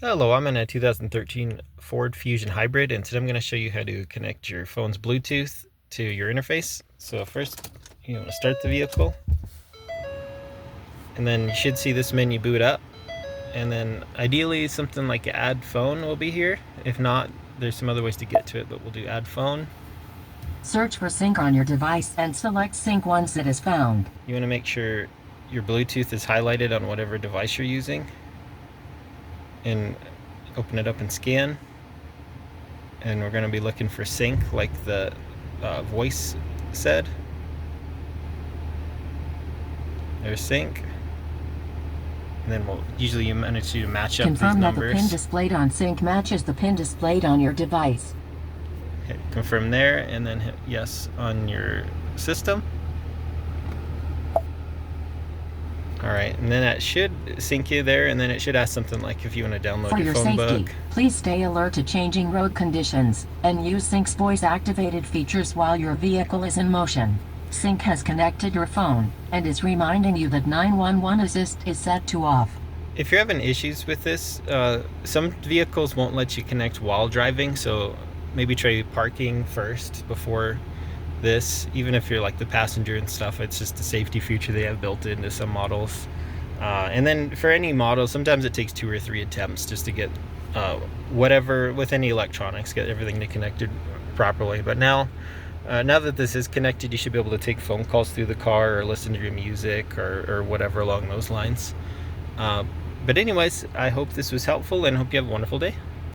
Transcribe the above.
Hello, I'm in a 2013 Ford Fusion Hybrid, and today I'm going to show you how to connect your phone's Bluetooth to your interface. So first, you want to start the vehicle, and then you should see this menu boot up. And then ideally something like add phone will be here. If not, there's some other ways to get to it, but we'll do add phone. Search for sync on your device and select sync once it is found. You want to make sure your Bluetooth is highlighted on whatever device you're using, and open it up and scan. And we're going to be looking for sync like the voice said. There's sync. And then we'll usually manage to match up Confirm these that the numbers. pin displayed on sync matches the pin displayed on your device. Hit confirm there, and then hit yes on your system. Alright, and then that should sync you there, and then it should ask something like if you want to download For your your phone safety, book. please stay alert to changing road conditions, and use Sync's voice-activated features while your vehicle is in motion. Sync has connected your phone, and is reminding you that 911 Assist is set to off. If you're having issues with this, some vehicles won't let you connect while driving, so maybe try parking first before this. Even if you're like the passenger and stuff, it's just a safety feature they have built into some models. And then for any model, sometimes it takes 2 or 3 attempts just to get whatever, with any electronics, get everything to connected properly. But now that this is connected, you should be able to take phone calls through the car or listen to your music or whatever along those lines. But anyways, I hope this was helpful and hope you have a wonderful day.